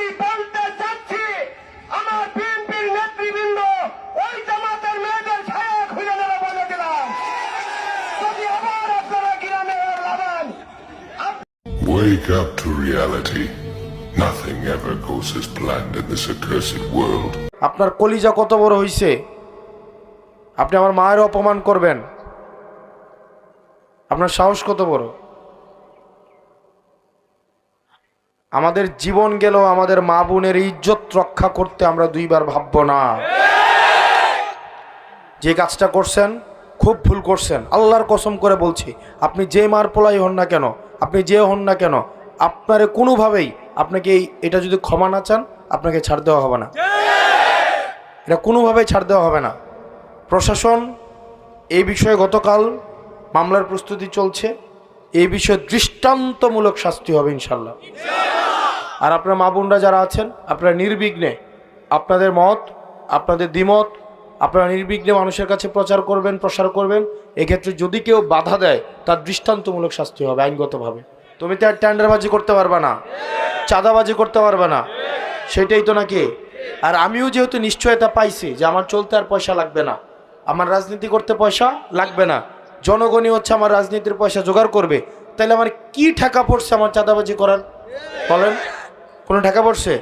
আমি বলতে চাচ্ছি, আমার বিএনপির নেতৃবৃন্দ ওই জামাতের মেয়েদের ছায়া খুঁজে দেওয়া বলে দিলাম, যদি আবার আপনারা গ্রামে লাগান। Wake up to reality. Nothing ever goes as planned in this accursed world. আপনার কলিজা কত বড় হইছে, আপনি আমার মায়ের অপমান করবেন? আপনার সাহস কত বড়? আমাদের জীবন গেল, আমাদের মা বোনের ইজ্জত রক্ষা করতে আমরা দুইবার ভাববো না। যে কাজটা করছেন খুব ভুল করছেন, আল্লাহর কসম করে বলছি। আপনি যে মার পোলাই হন না কেন, আপনি যে হন না কেন, আপনারে কোনোভাবেই আপনাকে এটা যদি ক্ষমা না চান, আপনাকে ছাড় দেওয়া হবে না। এটা কোনোভাবেই ছাড় দেওয়া হবে না। প্রশাসন এই বিষয়ে গতকাল মামলার প্রস্তুতি চলছে, এই বিষয়ে দৃষ্টান্তমূলক শাস্তি হবে ইনশাল্লাহ। আর আপনার মা বোনরা যারা আছেন, আপনারা নির্বিঘ্নে আপনাদের মত, আপনাদের দ্বিমত আপনারা নির্বিঘ্নে মানুষের কাছে প্রচার করবেন, প্রসার করবেন। এক্ষেত্রে যদি কেউ বাধা দেয়, তার দৃষ্টান্তমূলক শাস্তি হবে আইনগতভাবে। তুমি তো আর টেন্ডারবাজি করতে পারবে না, চাঁদাবাজি করতে পারবে না, সেটাই তো নাকি? আর আমিও যেহেতু নিশ্চয়তা পাইছি যে আমার চলতে আর পয়সা লাগবে না, আমার রাজনীতি করতে পয়সা লাগবে না, জনগণই হচ্ছে আমার রাজনীতির পয়সা জোগাড় করবে, তাহলে আমার কি টাকা পড়ছে আমার চাঁদাবাজি করার? বলেন, কোনো টাকা পড়ছে?